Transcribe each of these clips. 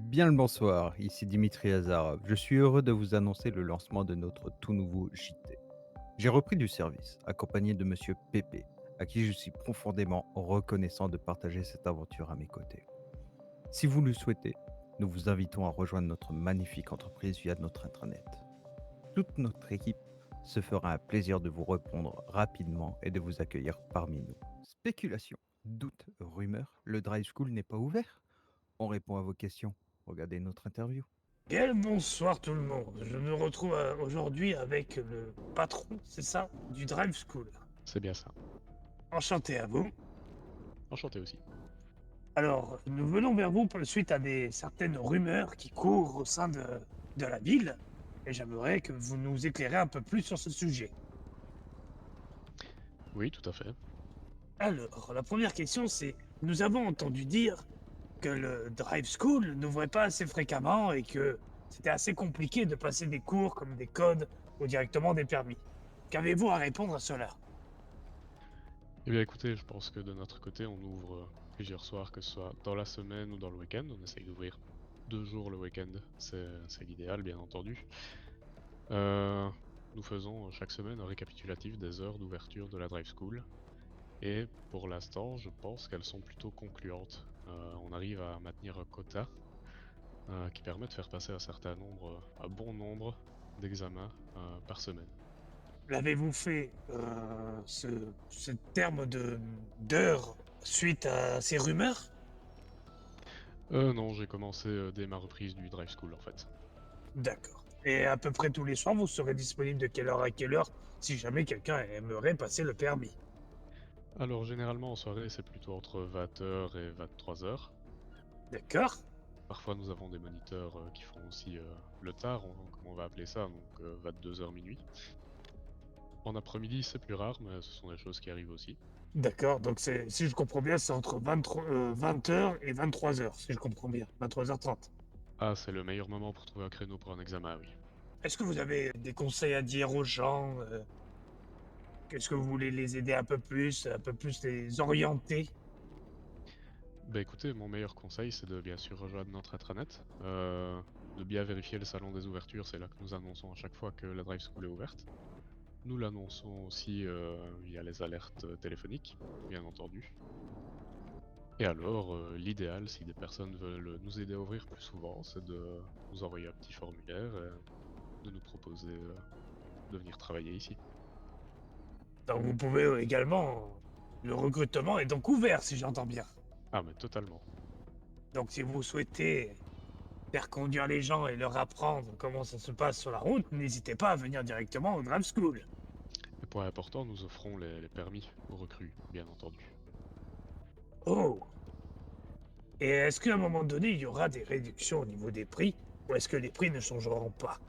Bien le bonsoir, ici Dimitri Azarov. Je suis heureux de vous annoncer le lancement de notre tout nouveau JT. J'ai repris du service, accompagné de Monsieur Pépé, à qui je suis profondément reconnaissant de partager cette aventure à mes côtés. Si vous le souhaitez, nous vous invitons à rejoindre notre magnifique entreprise via notre intranet. Toute notre équipe se fera un plaisir de vous répondre rapidement et de vous accueillir parmi nous. Spéculation, doute, rumeur, le Drive School n'est pas ouvert? On répond à vos questions. Regardez notre interview. Bien le bonsoir tout le monde. Je me retrouve aujourd'hui avec le patron, c'est ça, du Drive School. C'est bien ça. Enchanté à vous. Enchanté aussi. Alors, nous venons vers vous suite à certaines rumeurs qui courent au sein de la ville, et j'aimerais que vous nous éclairez un peu plus sur ce sujet. Oui, tout à fait. Alors, la première question c'est, nous avons entendu dire que le Drive School n'ouvrait pas assez fréquemment et que c'était assez compliqué de passer des cours comme des codes ou directement des permis. Qu'avez-vous à répondre à cela? Eh bien écoutez, je pense que de notre côté, on ouvre plusieurs soirs, que ce soit dans la semaine ou dans le week-end. On essaye d'ouvrir 2 jours le week-end, c'est l'idéal bien entendu. Heu, Nous faisons chaque semaine un récapitulatif des heures d'ouverture de la Drive School et pour l'instant, je pense qu'elles sont plutôt concluantes. On arrive à maintenir un quota, qui permet de faire passer un certain nombre, un bon nombre d'examens, par semaine. L'avez-vous fait, ce terme d'heure suite à ces rumeurs? Non, j'ai commencé, dès ma reprise du Drive School en fait. D'accord. Et à peu près tous les soirs, vous serez disponible de quelle heure à quelle heure si jamais quelqu'un aimerait passer le permis? Alors généralement en soirée, c'est plutôt entre 20 h et 23 h. D'accord? Parfois nous avons des moniteurs, qui font aussi, le tard, comme on va appeler ça, donc 22 h minuit. En après-midi, c'est plus rare, mais ce sont des choses qui arrivent aussi. D'accord, donc si je comprends bien, c'est entre 20 h et 23 h, si je comprends bien, 23 h 30. Ah, c'est le meilleur moment pour trouver un créneau pour un examen, oui. Est-ce que vous avez des conseils à dire aux gens? Est-ce que vous voulez les aider un peu plus les orienter? Bah, écoutez, mon meilleur conseil, c'est de bien sûr rejoindre notre intranet, de bien vérifier le salon des ouvertures, c'est là que nous annonçons à chaque fois que la Drive School est ouverte. Nous l'annonçons aussi, via les alertes, téléphoniques, bien entendu. Et alors, l'idéal, si des personnes veulent nous aider à ouvrir plus souvent, c'est de nous envoyer un petit formulaire et de nous proposer, de venir travailler ici. Donc vous pouvez également, le recrutement est donc ouvert si j'entends bien. Ah mais totalement. Donc si vous souhaitez faire conduire les gens et leur apprendre comment ça se passe sur la route, n'hésitez pas à venir directement au Drive School. Et point important, nous offrons les permis aux recrues, bien entendu. Oh! Et est-ce qu'à un moment donné, il y aura des réductions au niveau des prix? Ou est-ce que les prix ne changeront pas?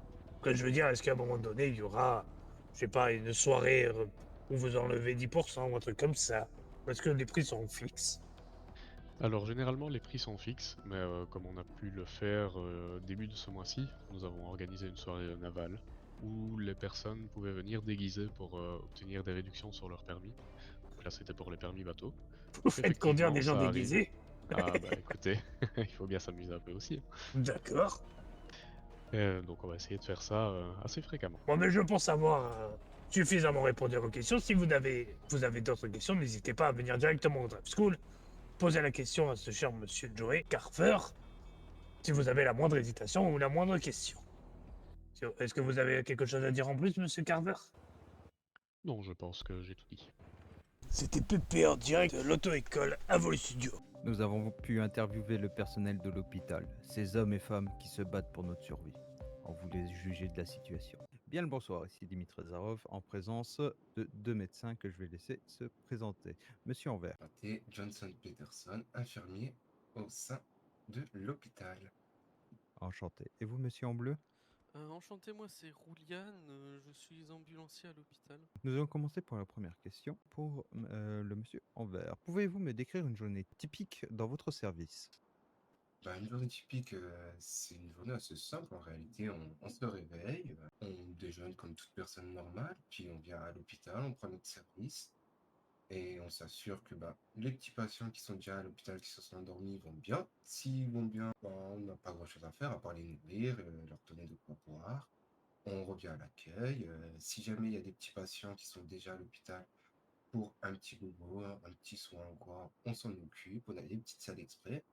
Que je veux dire, est-ce qu'à un moment donné, il y aura, je sais pas, une soirée où vous enlevez 10% ou un truc comme ça? Ou est-ce que les prix sont fixes? Alors généralement les prix sont fixes, mais comme on a pu le faire, début de ce mois-ci, nous avons organisé une soirée navale où les personnes pouvaient venir déguisées pour, obtenir des réductions sur leur permis. Donc là, c'était pour les permis bateau. Vous Donc faites conduire effectivement, des gens ça arrive. déguisés? Ah bah écoutez, il faut bien s'amuser un peu aussi, hein. D'accord. Donc on va essayer de faire ça, assez fréquemment. Bon, mais je pense avoir suffisamment répondu à vos questions. Si vous avez d'autres questions, n'hésitez pas à venir directement au Drive School, poser la question à ce cher monsieur Joey Carver, si vous avez la moindre hésitation ou la moindre question. Est-ce que vous avez quelque chose à dire en plus, monsieur Carver? Non, je pense que j'ai tout dit. C'était Pépé en direct de l'auto-école à Volu Studio. Nous avons pu interviewer le personnel de l'hôpital, ces hommes et femmes qui se battent pour notre survie. On voulait juger de la situation. Bien le bonsoir, ici Dimitri Zarov, en présence de deux médecins que je vais laisser se présenter. Monsieur Anvers. Santé, Johnson Peterson, infirmier au sein de l'hôpital. Enchanté. Et vous, monsieur en bleu? Enchanté, moi c'est Rouliane, je suis ambulancier à l'hôpital. Nous allons commencer pour la première question pour le monsieur Anvers. Pouvez-vous me décrire une journée typique dans votre service? Bah, une journée typique, c'est une journée assez simple en réalité. On se réveille, on déjeune comme toute personne normale, puis on vient à l'hôpital, on prend notre service. et on s'assure que les petits patients qui sont déjà à l'hôpital, qui se sont endormis, vont bien. S'ils vont bien, on n'a pas grand-chose à faire à part les nourrir, leur donner de quoi boire. On revient à l'accueil. Si jamais il y a des petits patients qui sont déjà à l'hôpital pour un petit bobo, un petit soin ou quoi, on s'en occupe. On a des petites salles exprès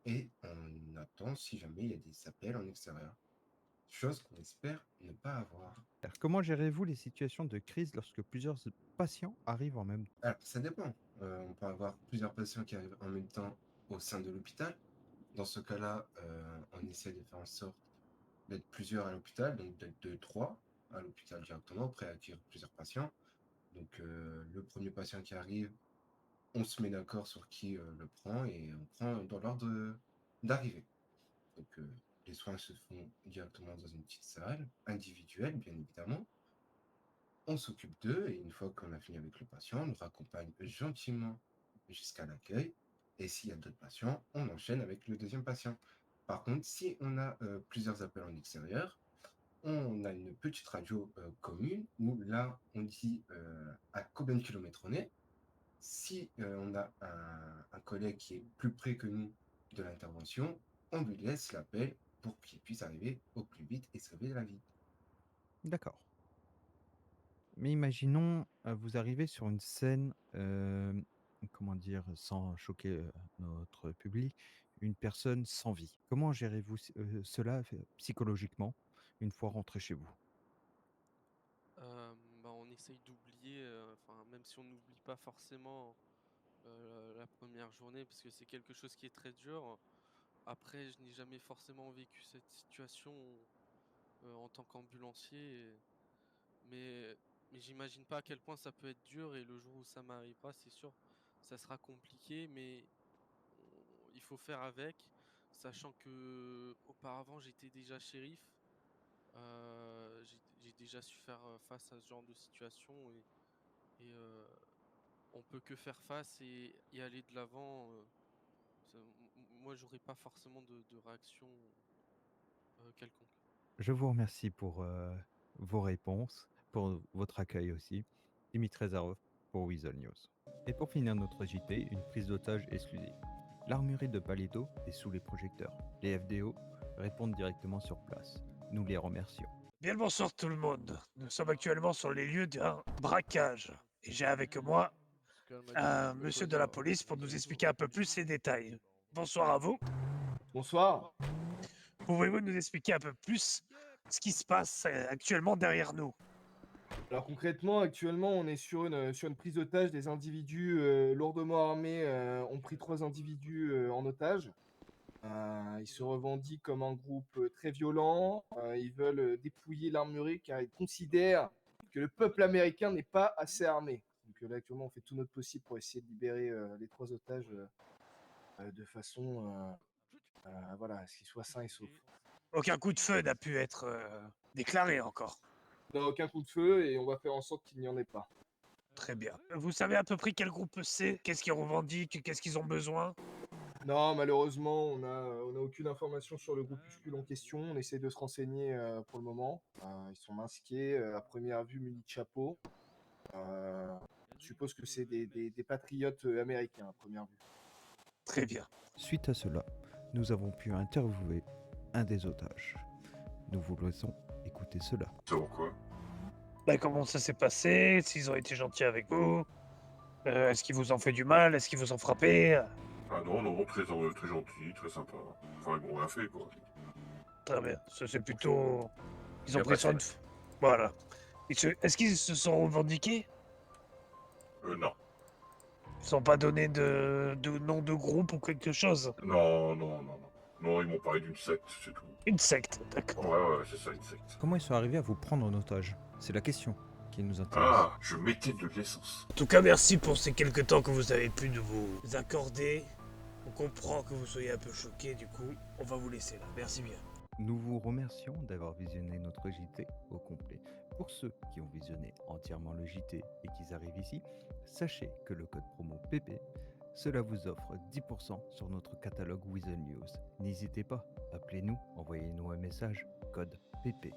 et on attend si jamais il y a des appels en extérieur. Chose qu'on espère ne pas avoir. Alors, comment gérez-vous les situations de crise lorsque plusieurs patients arrivent en même temps? Alors, ça dépend. On peut avoir plusieurs patients qui arrivent en même temps au sein de l'hôpital. Dans ce cas-là, on essaie de faire en sorte d'être plusieurs à l'hôpital, donc d'être 2, 3 à l'hôpital directement, prêts à accueillir plusieurs patients. Donc, le premier patient qui arrive, on se met d'accord sur qui le prend et on prend dans l'ordre d'arrivée. Donc, les soins se font directement dans une petite salle, individuelle, bien évidemment. On s'occupe d'eux et une fois qu'on a fini avec le patient, on le raccompagne gentiment jusqu'à l'accueil. Et s'il y a d'autres patients, on enchaîne avec le deuxième patient. Par contre, si on a plusieurs appels en extérieur, on a une petite radio commune où là, on dit à combien de kilomètres on est. Si on a un collègue qui est plus près que nous de l'intervention, on lui laisse l'appel pour qu'il puisse arriver au plus vite et sauver la vie. D'accord. Mais imaginons, vous arrivez sur une scène, comment dire? Sans choquer, notre public, une personne sans vie. Comment gérez-vous cela psychologiquement, une fois rentré chez vous? On essaye d'oublier, enfin, même si on n'oublie pas forcément la première journée, parce que c'est quelque chose qui est très dur. Après, je n'ai jamais forcément vécu cette situation en tant qu'ambulancier, mais, mais j'imagine pas à quel point ça peut être dur, et le jour où ça m'arrivera, c'est sûr, ça sera compliqué, mais il faut faire avec, sachant que auparavant j'étais déjà shérif. J'ai déjà su faire face à ce genre de situation, et on peut que faire face et aller de l'avant. Moi, j'aurais pas forcément de réaction quelconque. Je vous remercie pour, vos réponses, pour votre accueil aussi. Dimitri Zarov pour Weasel News. Et pour finir notre JT, une prise d'otage exclusive. L'armurerie de Palito est sous les projecteurs. Les FDO répondent directement sur place. Nous les remercions. Bien le bonsoir tout le monde. Nous sommes actuellement sur les lieux d'un braquage. Et j'ai avec moi un monsieur de la police pour nous expliquer un peu plus les détails. Bonsoir à vous. Bonsoir. Pouvez-vous nous expliquer un peu plus ce qui se passe actuellement derrière nous? Alors concrètement, actuellement, on est sur une prise d'otage. Des individus lourdement armés ont pris 3 individus en otage. Ils se revendiquent comme un groupe très violent. Ils veulent dépouiller l'armurerie car ils considèrent que le peuple américain n'est pas assez armé. Donc là, actuellement, on fait tout notre possible pour essayer de libérer les 3 otages de façon voilà, à ce qu'ils soient sains et saufs. Aucun coup de feu n'a pu être déclaré encore. On n'a aucun coup de feu et on va faire en sorte qu'il n'y en ait pas. Très bien. Vous savez à peu près quel groupe c'est? Qu'est-ce qu'ils revendiquent? Qu'est-ce qu'ils ont besoin? Non, malheureusement, on a aucune information sur le groupuscule en question. On essaie de se renseigner pour le moment. Ils sont masqués, à première vue munis de chapeaux. Je suppose que c'est des patriotes américains à première vue. Très bien. Suite à cela, nous avons pu interviewer un des otages. Nous vous laissons écouter cela. Savoir quoi? Comment ça s'est passé? S'ils ont été gentils avec vous? Est-ce qu'ils vous ont fait du mal? Est-ce qu'ils vous ont frappé? Ah non, non, très gentil, très sympa. Enfin, ils m'ont rien fait, quoi. Très bien. Ça c'est plutôt... Ils Y ont a pris pas soin de de... Voilà. Est-ce qu'ils se sont revendiqués? Non. Ils n'ont pas donné de nom de groupe ou quelque chose? Non, non, non, non. Non, ils m'ont parlé d'une secte, c'est tout. Une secte, d'accord. Ouais, c'est ça, une secte. Comment ils sont arrivés à vous prendre en otage? C'est la question qui nous intéresse. Ah, je mettais de l'essence. En tout cas, merci pour ces quelques temps que vous avez pu de vous accorder. On comprend que vous soyez un peu choqués, du coup, on va vous laisser là. Merci bien. Nous vous remercions d'avoir visionné notre JT au complet. Pour ceux qui ont visionné entièrement le JT et qui arrivent ici, sachez que le code promo PP, cela vous offre 10% sur notre catalogue Weasel News. N'hésitez pas, appelez-nous, envoyez-nous un message, code PP.